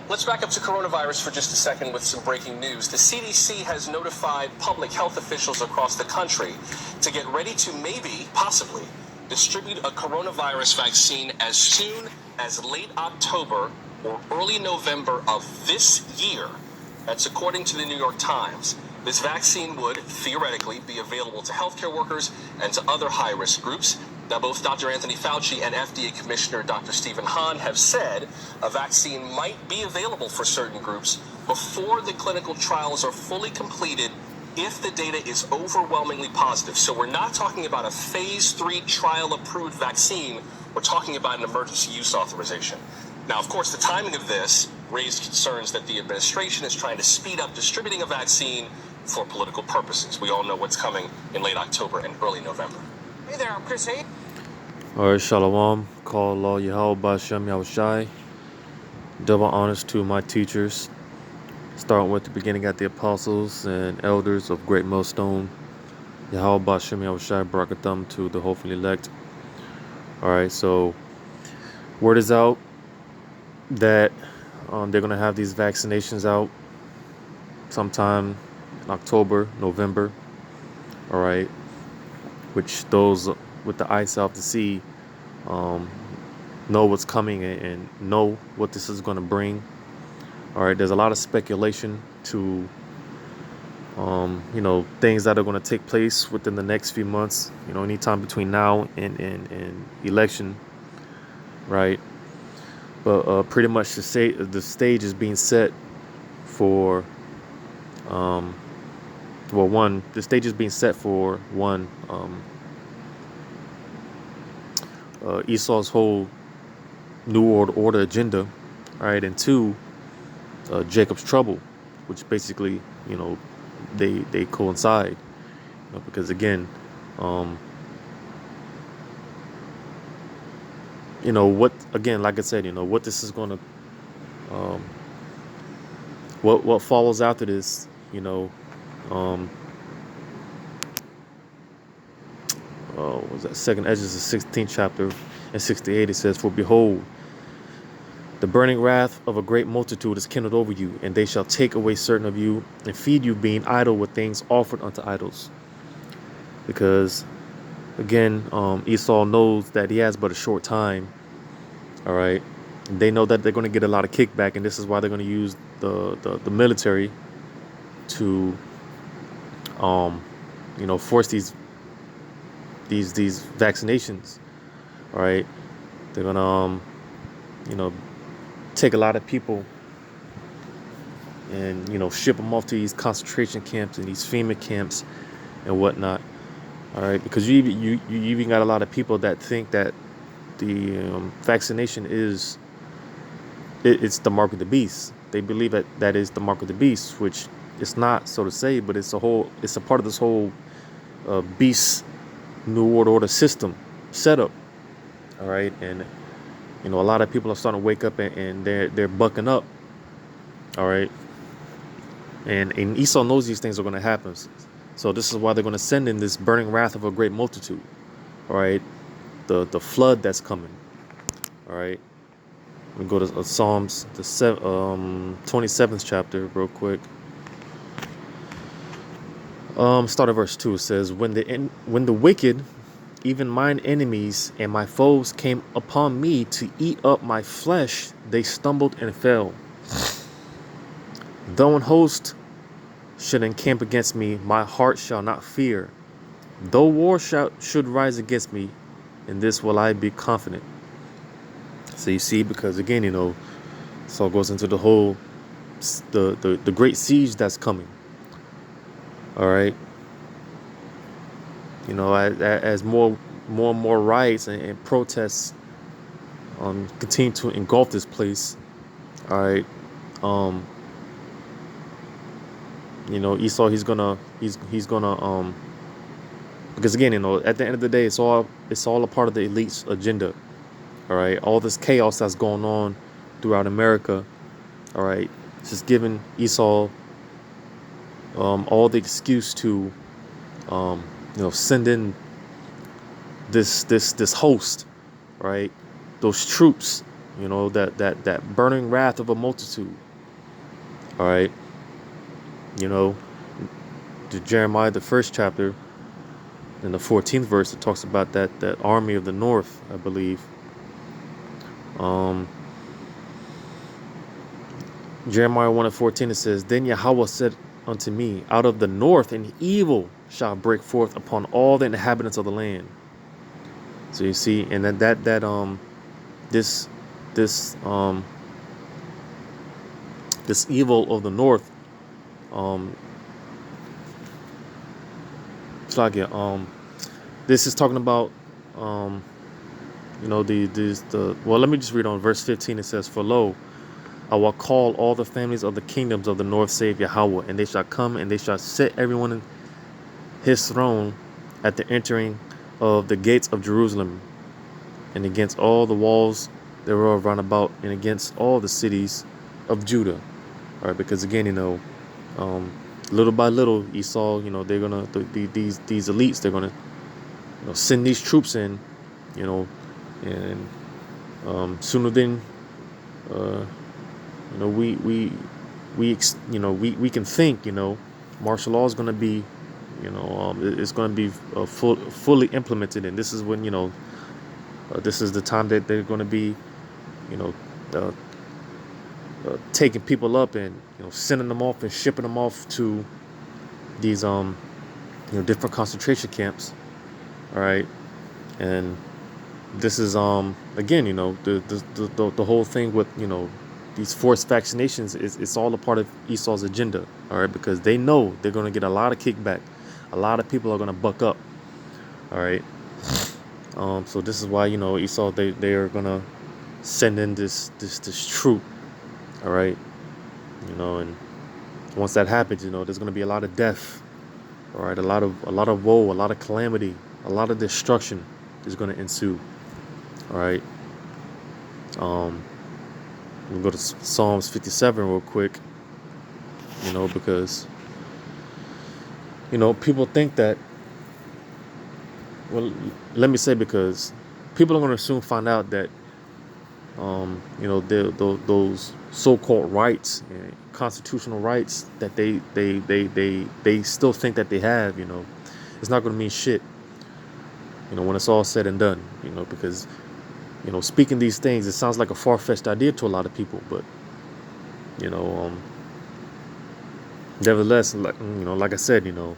Let's back up to coronavirus for just a second with some breaking news. The CDC has notified public health officials across the country to get ready to maybe, possibly, distribute a coronavirus vaccine as soon as late October or early November of this year. That's according to the New York Times. This vaccine would theoretically be available to healthcare workers and to other high-risk groups. Now, both Dr. Anthony Fauci and FDA Commissioner Dr. Stephen Hahn have said a vaccine might be available for certain groups before the clinical trials are fully completed if the data is overwhelmingly positive. So we're not talking about a phase 3 trial-approved vaccine. We're talking about an emergency use authorization. Now, of course, the timing of this raised concerns that the administration is trying to speed up distributing a vaccine for political purposes. We all know what's coming in late October and early November. Hey there, I'm Chris Hayes. All right, Shalom. Call Allah Yahweh Bashem Yahushai. Double honors to my teachers, starting with the beginning at the apostles and elders of Great Millstone. Yahweh Bashem Yahushai, Barakatham to the hopefully elect. All right, so word is out that they're going to have these vaccinations out sometime in October, November. All right, which those with the eyes out to see know what's coming and know what this is going to bring. All right, there's a lot of speculation to things that are going to take place within the next few months, anytime between now and election, right? But pretty much the stage is being set for the stage is being set for Esau's whole New World Order agenda, all right, and two, Jacob's trouble, which basically, they coincide, because again, like I said, what this is going to, what follows after this, was that second Ezra's 16th chapter and 68, it says, "For behold, the burning wrath of a great multitude is kindled over you, and they shall take away certain of you and feed you, being idle with things offered unto idols." Because again, Esau knows that he has but a short time. All right, they know that they're going to get a lot of kickback, and this is why they're going to use the military to force these vaccinations. All right, they're gonna take a lot of people and ship them off to these concentration camps and these FEMA camps and whatnot. All right, because you even got a lot of people that think that the vaccination it's the mark of the beast. They believe that is the mark of the beast, which it's not, so to say, but it's a part of this whole beast New World Order system setup. All right, and a lot of people are starting to wake up and they're bucking up. All right, and Esau knows these things are going to happen, so this is why they're going to send in this burning wrath of a great multitude. All right, the flood that's coming. All right, let me go to Psalms, the 27th chapter, real quick. Start at verse 2. It says, when the wicked, even mine enemies and my foes, came upon me to eat up my flesh, they stumbled and fell. Though an host should encamp against me, my heart shall not fear. Though war should rise against me, in this will I be confident. So you see, because again, so it goes into the whole the great siege that's coming. All right, as more and more riots and protests continue to engulf this place. All right, Esau, he's gonna because again, at the end of the day, it's all a part of the elite's agenda. All right, all this chaos that's going on throughout America. All right, it's just giving Esau all the excuse to send in this host, right? Those troops You know, that burning wrath of a multitude. All right. You know, the Jeremiah, the first chapter, in the 14th verse, it talks about that army of the north, I believe. Um, Jeremiah 1:14, it says, Then Yahweh said unto me, Out of the north an evil shall break forth upon all the inhabitants of the land. So you see, and then this this this evil of the north, um it's like this is talking about the well, let me just read on verse 15. It says, For lo, I will call all the families of the kingdoms of the north, save Yahweh, and they shall come, and they shall set everyone in his throne at the entering of the gates of Jerusalem, and against all the walls thereof round about, and against all the cities of Judah. All right, because again, um, little by little, Esau, they're gonna these elites, they're gonna send these troops in, you know, and sooner than uh, we can think, martial law is gonna be, it's gonna be fully implemented, and this is when this is the time that they're gonna be, you know, uh, taking people up and sending them off and shipping them off to these different concentration camps. All right, and this is again, the whole thing with these forced vaccinations is it's all a part of Esau's agenda. All right, because they know they're going to get a lot of kickback, a lot of people are going to buck up. All right, so this is why Esau, they are going to send in this troop. All right, and once that happens, there's going to be a lot of death. All right, a lot of woe, a lot of calamity, a lot of destruction is going to ensue. All right. We'll go to Psalms 57 real quick. Because people think that. Well, let me say, because people are going to soon find out that those so-called rights, constitutional rights that they still think that they have. It's not going to mean shit. When it's all said and done. Because speaking these things, it sounds like a far-fetched idea to a lot of people, but nevertheless, like I said, people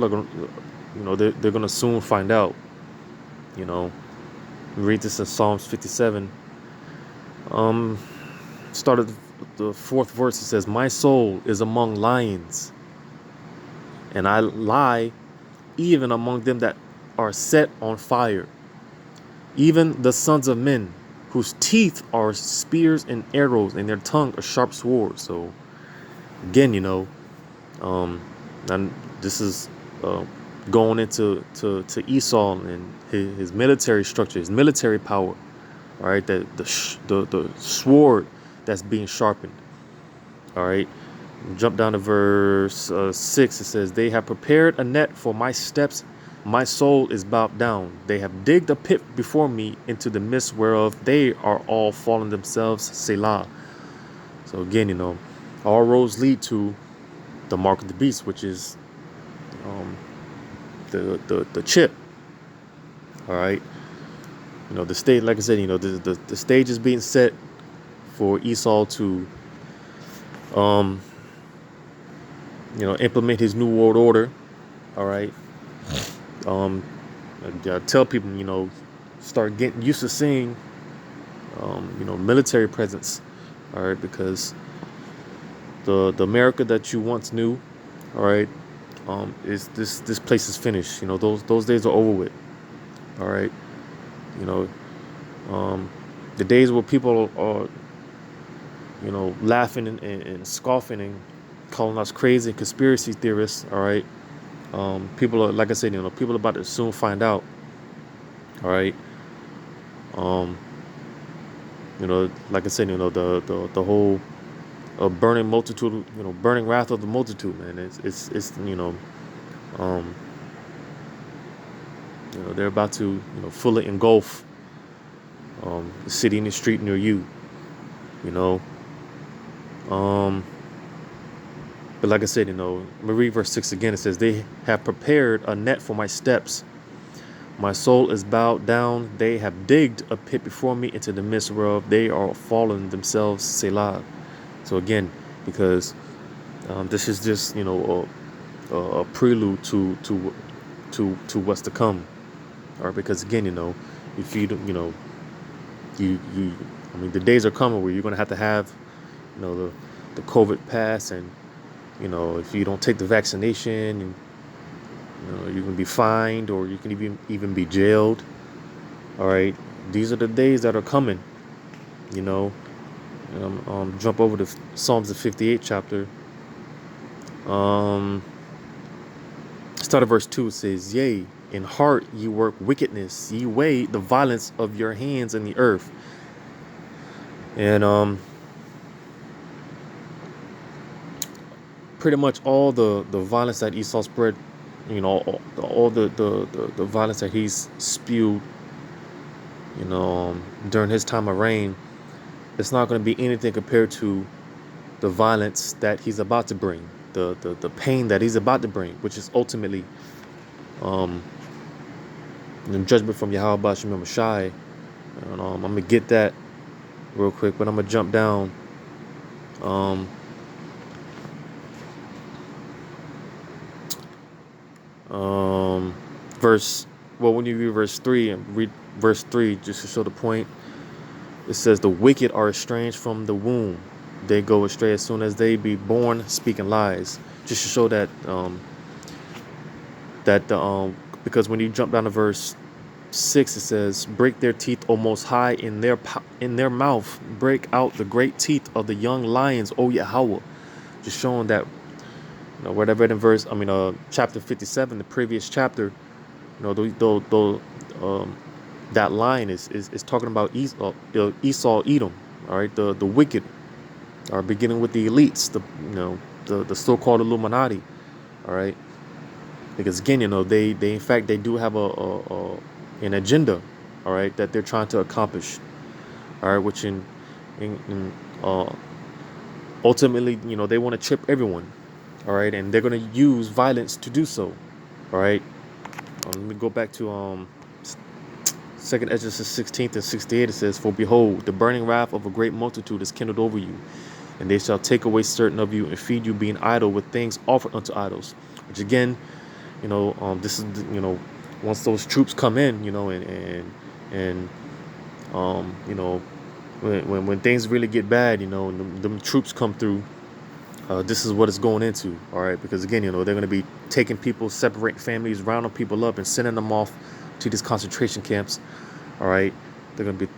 are going, they're going to soon find out. Read this in Psalms 57. Started the fourth verse. It says, "My soul is among lions, and I lie even among them that are set on fire, even the sons of men, whose teeth are spears and arrows, and their tongue a sharp sword." So again, and this is going into to Esau and his military structure, his military power. All right, the sword that's being sharpened. All right, jump down to verse 6. It says, "They have prepared a net for my steps. My soul is bowed down. They have digged a pit before me, into the midst whereof they are all fallen themselves. Selah." So again, all roads lead to the mark of the beast, which is the chip. All right, the stage, like I said, the stage is being set for Esau to implement his new world order. All right. I tell people, start getting used to seeing, military presence. All right, because the America that you once knew, all right, is this place is finished. Those days are over with. All right, the days where people are, laughing and scoffing and calling us crazy and conspiracy theorists. All right. People are, like I said, people are about to soon find out. All right. Like I said, the whole burning multitude, burning wrath of the multitude, man. It's they're about to, fully engulf the city and the street near you, you know. But like I said, I'm gonna read verse 6 again. It says, they have prepared a net for my steps. My soul is bowed down. They have digged a pit before me, into the midst whereof they are fallen themselves. Selah. So again, because this is just a prelude to what's to come. All right, because again, if you don't, I mean, the days are coming where you're gonna have the COVID pass, and if you don't take the vaccination, and you can be fined, or you can even be jailed. All right, these are the days that are coming. Jump over to Psalms the 58th chapter. Start of verse 2. It says, yea, in heart ye work wickedness, ye weigh the violence of your hands in the earth. And pretty much all the violence that Esau spread, all the violence that he's spewed, during his time of reign, it's not going to be anything compared to the violence that he's about to bring, the pain that he's about to bring, which is ultimately judgment from Yahweh Bashim Shai. And I'm gonna get that real quick, but I'm gonna jump down. When you read verse 3 and read verse 3, just to show the point, it says, the wicked are estranged from the womb. They go astray as soon as they be born, speaking lies. Just to show that, because when you jump down to verse 6, it says, break their teeth, O Most High, in their mouth. Break out the great teeth of the young lions, O Yahweh. Just showing that, what I read in chapter 57, the previous chapter, that line is talking about Esau, Edom. All right, the wicked are beginning with the elites, the so-called Illuminati. All right, because again, they in fact they do have an agenda, all right, that they're trying to accomplish. All right, which ultimately, they want to chip everyone. All right, and they're going to use violence to do so. All right, let me go back to 2nd Ezra 16th and 68. It says, for behold, the burning wrath of a great multitude is kindled over you, and they shall take away certain of you and feed you, being idle with things offered unto idols. Which again, this is once those troops come in, when things really get bad, and them troops come through. This is what it's going into, all right? Because again, they're going to be taking people, separating families, rounding people up, and sending them off to these concentration camps, all right? They're going to be,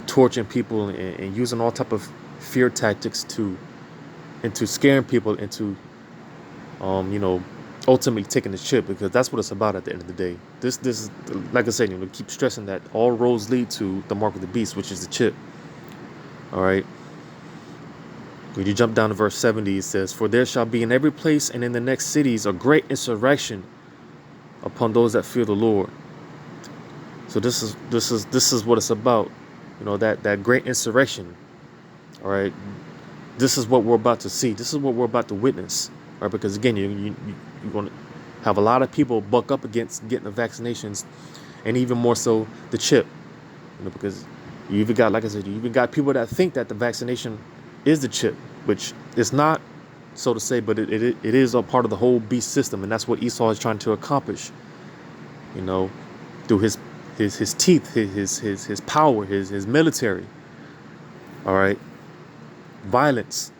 torturing people and using all type of fear tactics into scaring people into, ultimately taking the chip, because that's what it's about at the end of the day. This is, like I said, keep stressing that all roads lead to the mark of the beast, which is the chip, all right? When you jump down to verse 70, it says, for there shall be in every place and in the next cities a great insurrection upon those that fear the Lord. So this is what it's about, that great insurrection. All right, this is what we're about to see. This is what we're about to witness. All right, because again, you're going to have a lot of people buck up against getting the vaccinations, and even more so the chip. Because you even got, like I said, you even got people that think that the vaccination is the chip, which it's not, so to say, but it is a part of the whole beast system, and that's what Esau is trying to accomplish. Through his teeth, his power, his military. All right, violence.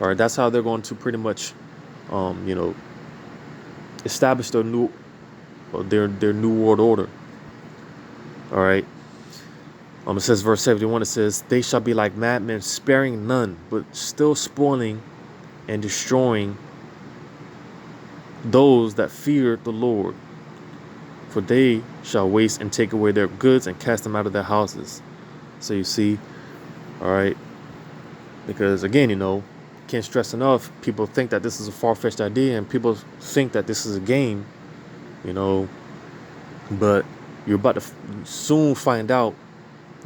All right, that's how they're going to pretty much, establish their new world order. All right. It says verse 71, it says, they shall be like madmen, sparing none, but still spoiling and destroying those that fear the Lord. For they shall waste and take away their goods and cast them out of their houses. So you see, all right, because again, can't stress enough, people think that this is a far-fetched idea, and people think that this is a game, but you're about to soon find out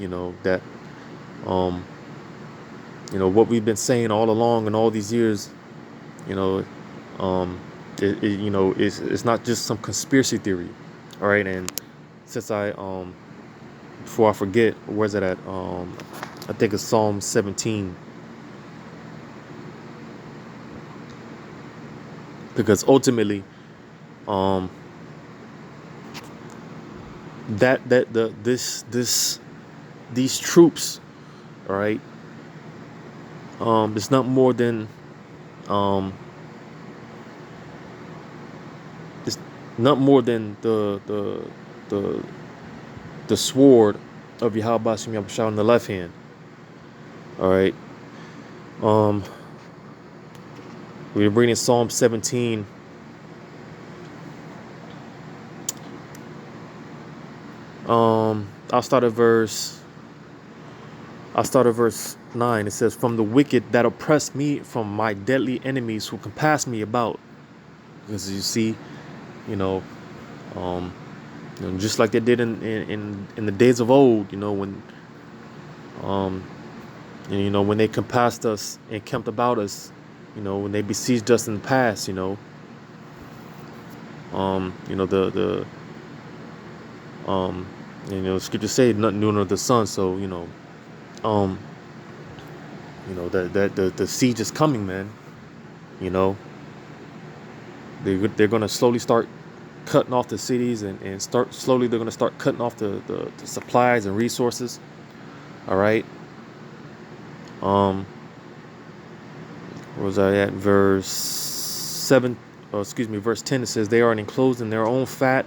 you know, that um, you know, what we've been saying all along and all these years, you know, um, you know, it's not just some conspiracy theory, all right. And since I before I forget, where's it at? I think it's Psalm 17, because ultimately, um, that the this these troops, all right, it's not more than um, it's not more than the the sword of Yahweh Shem Yahushua in the left hand. All right. Um, we're reading Psalm 17. I'll start at verse 9. It says, "From the wicked that oppress me, from my deadly enemies who compass me about." Because you see, you know, um, you know, just like they did in the days of old, you know, when um, you know, when they compassed us and camped about us, you know, when they besieged us in the past, you know, you know, scripture say nothing new under the sun. So, um, you know, that the siege is coming, man. You know, they're gonna slowly start cutting off the cities, and start slowly they're gonna start cutting off the supplies and resources. All right. Where was I at? Verse 7, excuse me, verse 10. It says, "They are enclosed in their own fat,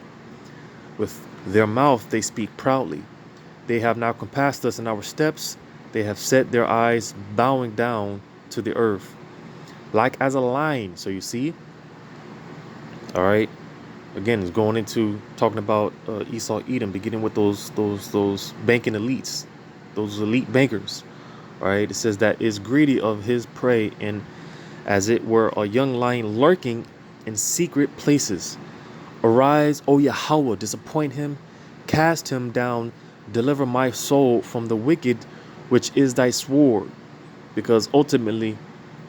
with their mouth they speak proudly. They have now compassed us in our steps. They have set their eyes bowing down to the earth, like as a lion." So you see, all right. Again, it's going into talking about Esau, Edom, beginning with those banking elites, those elite bankers. All right. It says that is greedy of his prey, and as it were a young lion lurking in secret places. Arise, O Yahweh, disappoint him, cast him down, deliver my soul from the wicked, which is thy sword. Because ultimately,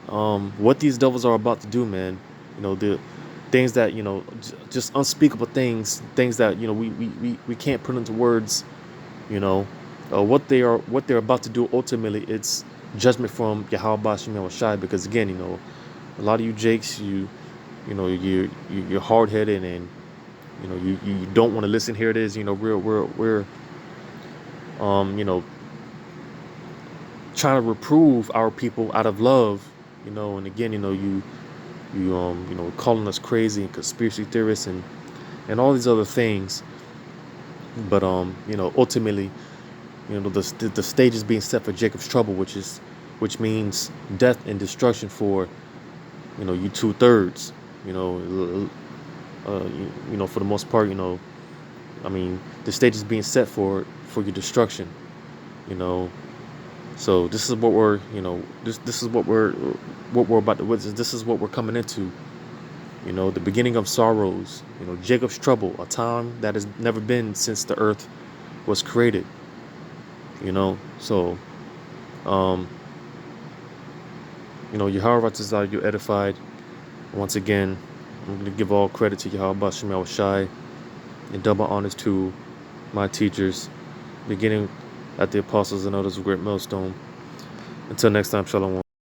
what these devils are about to do, man, you know, the things that, you know, just unspeakable things that, you know, we can't put into words, you know, what they're about to do. Ultimately, it's judgment from Yahweh Shem Yahushai. Because again, you know, a lot of you Jakes, you know, you're hard headed, and you know, you don't want to listen. Here it is. You know, we're you know, trying to reprove our people out of love. You know, and again, you know, you know, calling us crazy and conspiracy theorists and all these other things. But you know, ultimately, you know, the stage is being set for Jacob's trouble, which means death and destruction for, you know, you 2/3. You know, you know, for the most part, you know, I mean, the stage is being set for your destruction. You know, so this is what we're, you know, this is what we're about to witness. This is what we're coming into. You know, the beginning of sorrows. You know, Jacob's trouble, a time that has never been since the earth was created. You know, so you know, Yahweh desire you edified. Once again, I'm going to give all credit to Yahweh Shem Yahushai, and double honors to my teachers, beginning at the apostles and others of Great Millstone. Until next time, Shalom.